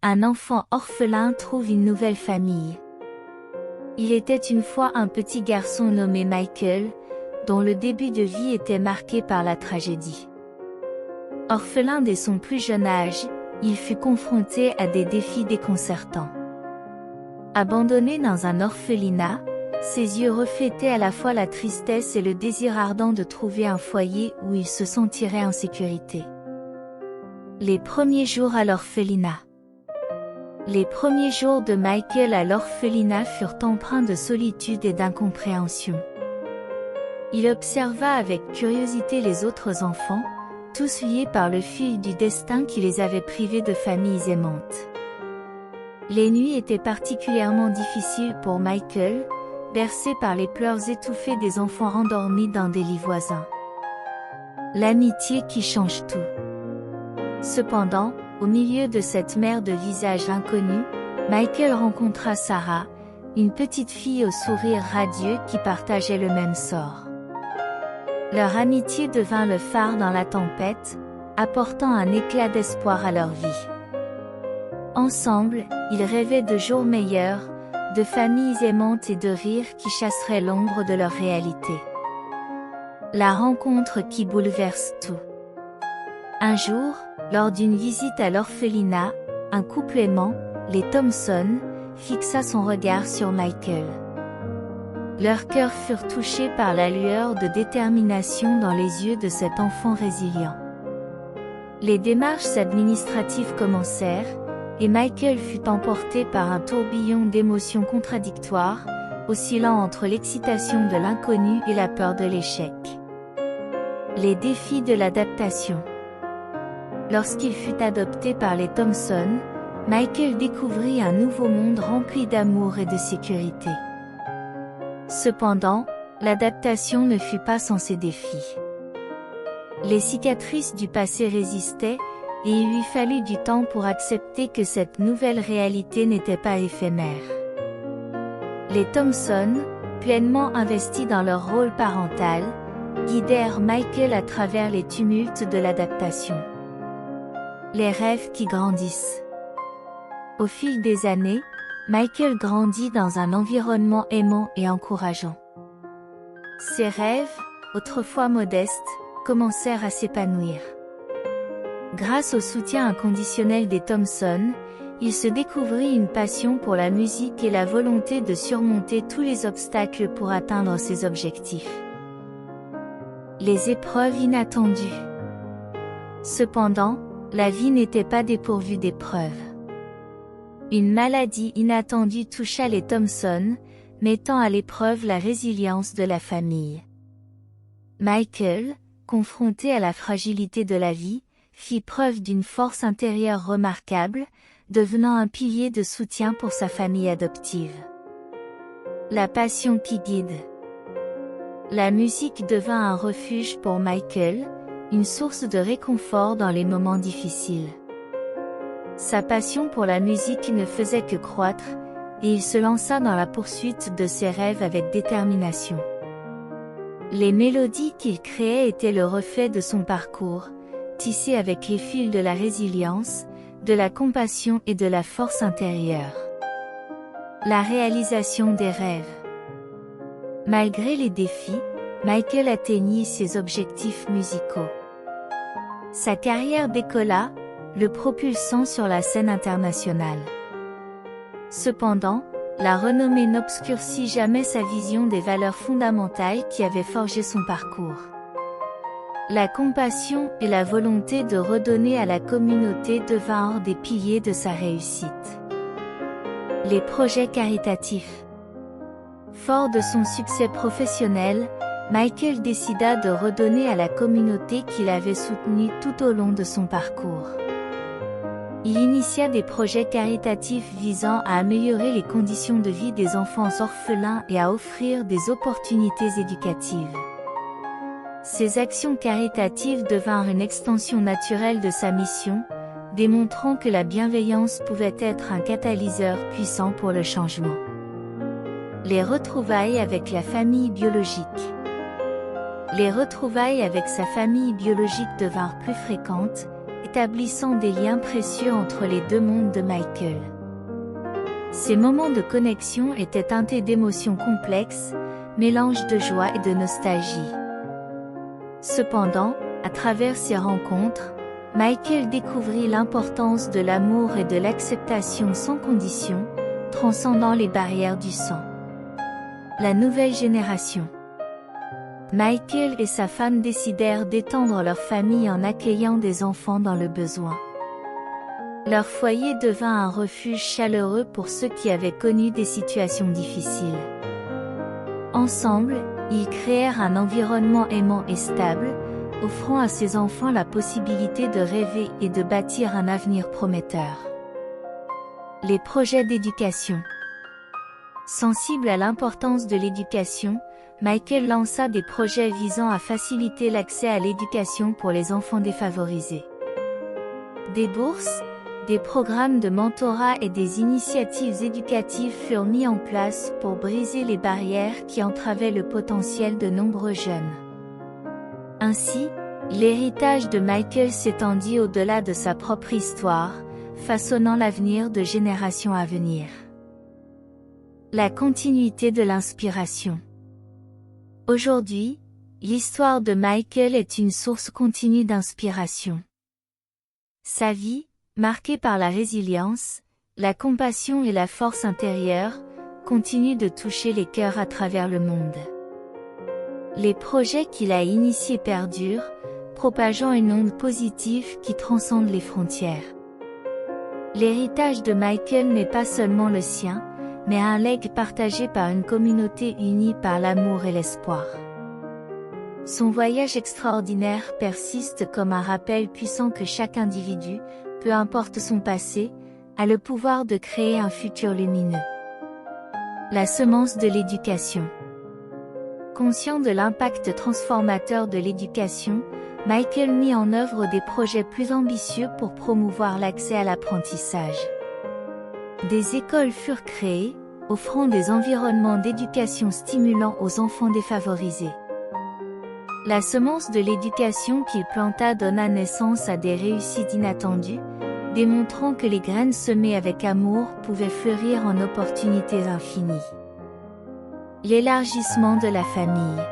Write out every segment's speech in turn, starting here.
un enfant orphelin trouve une nouvelle famille. Il était une fois un petit garçon nommé Michael, dont le début de vie était marqué par la tragédie. Orphelin dès son plus jeune âge, il fut confronté à des défis déconcertants. Abandonné dans un orphelinat, ses yeux reflétaient à la fois la tristesse et le désir ardent de trouver un foyer où il se sentirait en sécurité. Les premiers jours à l'orphelinat. Les premiers jours de Michael à l'orphelinat furent empreints de solitude et d'incompréhension. Il observa avec curiosité les autres enfants, tous liés par le fil du destin qui les avait privés de familles aimantes. Les nuits étaient particulièrement difficiles pour Michael, bercé par les pleurs étouffés des enfants endormis dans des lits voisins. L'amitié qui change tout. Cependant, au milieu de cette mer de visages inconnus, Michael rencontra Sarah, une petite fille au sourire radieux qui partageait le même sort. Leur amitié devint le phare dans la tempête, apportant un éclat d'espoir à leur vie. Ensemble, ils rêvaient de jours meilleurs, de familles aimantes et de rires qui chasseraient l'ombre de leur réalité. La rencontre qui bouleverse tout. Un jour, lors d'une visite à l'orphelinat, un couple aimant, les Thompson, fixa son regard sur Michael. Leurs cœurs furent touchés par la lueur de détermination dans les yeux de cet enfant résilient. Les démarches administratives commencèrent, et Michael fut emporté par un tourbillon d'émotions contradictoires, oscillant entre l'excitation de l'inconnu et la peur de l'échec. Les défis de l'adaptation. Lorsqu'il fut adopté par les Thompson, Michael découvrit un nouveau monde rempli d'amour et de sécurité. Cependant, l'adaptation ne fut pas sans ses défis. Les cicatrices du passé résistaient, et il lui fallut du temps pour accepter que cette nouvelle réalité n'était pas éphémère. Les Thompson, pleinement investis dans leur rôle parental, guidèrent Michael à travers les tumultes de l'adaptation. Les rêves qui grandissent. Au fil des années, Michael grandit dans un environnement aimant et encourageant. Ses rêves, autrefois modestes, commencèrent à s'épanouir. Grâce au soutien inconditionnel des Thompson, il se découvrit une passion pour la musique et la volonté de surmonter tous les obstacles pour atteindre ses objectifs. Les épreuves inattendues. Cependant, la vie n'était pas dépourvue d'épreuves. Une maladie inattendue toucha les Thompson, mettant à l'épreuve la résilience de la famille. Michael, confronté à la fragilité de la vie, fit preuve d'une force intérieure remarquable, devenant un pilier de soutien pour sa famille adoptive. La passion qui guide. La musique devint un refuge pour Michael, une source de réconfort dans les moments difficiles. Sa passion pour la musique ne faisait que croître, et il se lança dans la poursuite de ses rêves avec détermination. Les mélodies qu'il créait étaient le reflet de son parcours, tissées avec les fils de la résilience, de la compassion et de la force intérieure. La réalisation des rêves. Malgré les défis, Michael atteignit ses objectifs musicaux. Sa carrière décolla, le propulsant sur la scène internationale. Cependant, la renommée n'obscurcit jamais sa vision des valeurs fondamentales qui avaient forgé son parcours. La compassion et la volonté de redonner à la communauté devinrent des piliers de sa réussite. Les projets caritatifs. Fort de son succès professionnel, Michael décida de redonner à la communauté qu'il avait soutenue tout au long de son parcours. Il initia des projets caritatifs visant à améliorer les conditions de vie des enfants orphelins et à offrir des opportunités éducatives. Ces actions caritatives devinrent une extension naturelle de sa mission, démontrant que la bienveillance pouvait être un catalyseur puissant pour le changement. Les retrouvailles avec la famille biologique. Les retrouvailles avec sa famille biologique devinrent plus fréquentes, établissant des liens précieux entre les deux mondes de Michael. Ces moments de connexion étaient teintés d'émotions complexes, mélange de joie et de nostalgie. Cependant, à travers ces rencontres, Michael découvrit l'importance de l'amour et de l'acceptation sans condition, transcendant les barrières du sang. La nouvelle génération. Michael et sa femme décidèrent d'étendre leur famille en accueillant des enfants dans le besoin. Leur foyer devint un refuge chaleureux pour ceux qui avaient connu des situations difficiles. Ensemble, ils créèrent un environnement aimant et stable, offrant à ces enfants la possibilité de rêver et de bâtir un avenir prometteur. Les projets d'éducation. Sensible à l'importance de l'éducation, Michael lança des projets visant à faciliter l'accès à l'éducation pour les enfants défavorisés. Des bourses, des programmes de mentorat et des initiatives éducatives furent mis en place pour briser les barrières qui entravaient le potentiel de nombreux jeunes. Ainsi, l'héritage de Michael s'étendit au-delà de sa propre histoire, façonnant l'avenir de générations à venir. La continuité de l'inspiration. Aujourd'hui, l'histoire de Michael est une source continue d'inspiration. Sa vie, marquée par la résilience, la compassion et la force intérieure, continue de toucher les cœurs à travers le monde. Les projets qu'il a initiés perdurent, propageant une onde positive qui transcende les frontières. L'héritage de Michael n'est pas seulement le sien, mais un legs partagé par une communauté unie par l'amour et l'espoir. Son voyage extraordinaire persiste comme un rappel puissant que chaque individu, peu importe son passé, a le pouvoir de créer un futur lumineux. La semence de l'éducation. Conscient de l'impact transformateur de l'éducation, Michael mit en œuvre des projets plus ambitieux pour promouvoir l'accès à l'apprentissage. Des écoles furent créées, offrant des environnements d'éducation stimulants aux enfants défavorisés. La semence de l'éducation qu'il planta donna naissance à des réussites inattendues, démontrant que les graines semées avec amour pouvaient fleurir en opportunités infinies. L'élargissement de la famille.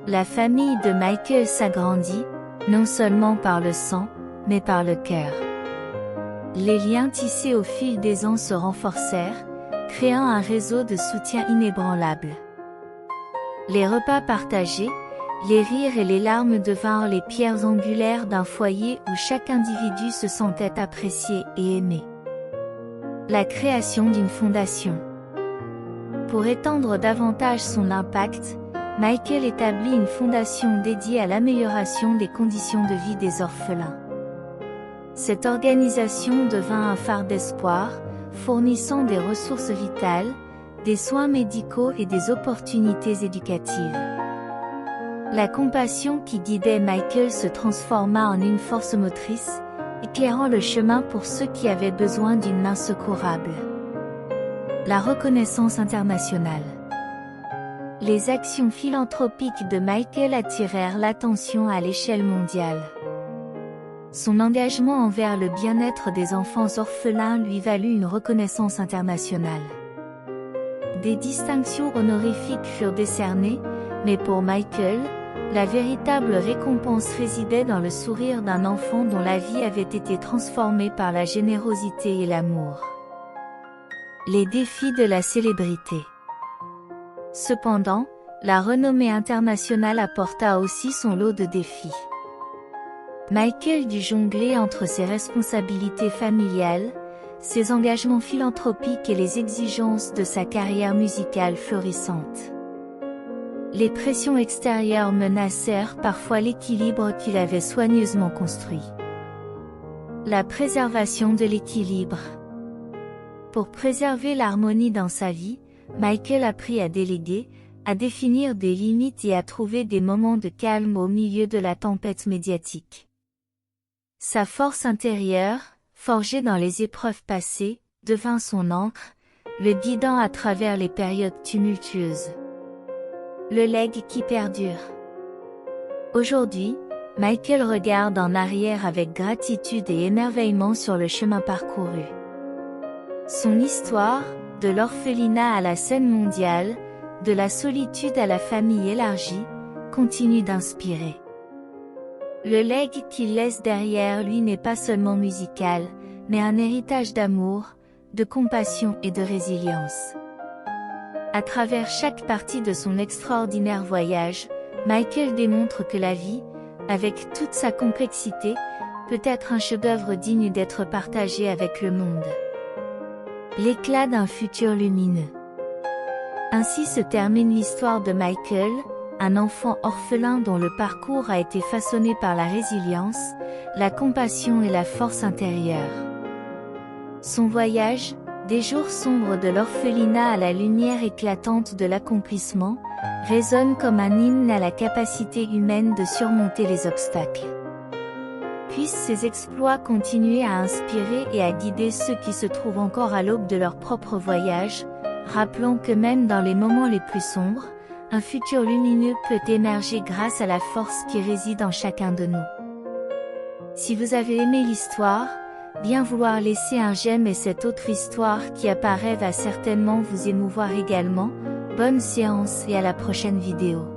La famille de Michael s'agrandit, non seulement par le sang, mais par le cœur. Les liens tissés au fil des ans se renforcèrent, créant un réseau de soutien inébranlable. Les repas partagés, les rires et les larmes devinrent les pierres angulaires d'un foyer où chaque individu se sentait apprécié et aimé. La création d'une fondation. Pour étendre davantage son impact, Michael établit une fondation dédiée à l'amélioration des conditions de vie des orphelins. Cette organisation devint un phare d'espoir, fournissant des ressources vitales, des soins médicaux et des opportunités éducatives. La compassion qui guidait Michael se transforma en une force motrice, éclairant le chemin pour ceux qui avaient besoin d'une main secourable. La reconnaissance internationale. Les actions philanthropiques de Michael attirèrent l'attention à l'échelle mondiale. Son engagement envers le bien-être des enfants orphelins lui valut une reconnaissance internationale. Des distinctions honorifiques furent décernées, mais pour Michael, la véritable récompense résidait dans le sourire d'un enfant dont la vie avait été transformée par la générosité et l'amour. Les défis de la célébrité. Cependant, la renommée internationale apporta aussi son lot de défis. Michael dut jongler entre ses responsabilités familiales, ses engagements philanthropiques et les exigences de sa carrière musicale florissante. Les pressions extérieures menacèrent parfois l'équilibre qu'il avait soigneusement construit. La préservation de l'équilibre. Pour préserver l'harmonie dans sa vie, Michael apprit à déléguer, à définir des limites et à trouver des moments de calme au milieu de la tempête médiatique. Sa force intérieure, forgée dans les épreuves passées, devint son ancre, le guidant à travers les périodes tumultueuses. Le legs qui perdure. Aujourd'hui, Michael regarde en arrière avec gratitude et émerveillement sur le chemin parcouru. Son histoire, de l'orphelinat à la scène mondiale, de la solitude à la famille élargie, continue d'inspirer. Le legs qu'il laisse derrière lui n'est pas seulement musical, mais un héritage d'amour, de compassion et de résilience. À travers chaque partie de son extraordinaire voyage, Michael démontre que la vie, avec toute sa complexité, peut être un chef-d'œuvre digne d'être partagé avec le monde. L'éclat d'un futur lumineux. Ainsi se termine l'histoire de Michael, un enfant orphelin dont le parcours a été façonné par la résilience, la compassion et la force intérieure. Son voyage, des jours sombres de l'orphelinat à la lumière éclatante de l'accomplissement, résonne comme un hymne à la capacité humaine de surmonter les obstacles. Puissent ces exploits continuer à inspirer et à guider ceux qui se trouvent encore à l'aube de leur propre voyage, rappelant que même dans les moments les plus sombres, un futur lumineux peut émerger grâce à la force qui réside en chacun de nous. Si vous avez aimé l'histoire, bien vouloir laisser un j'aime et cette autre histoire qui apparaît va certainement vous émouvoir également. Bonne séance et à la prochaine vidéo.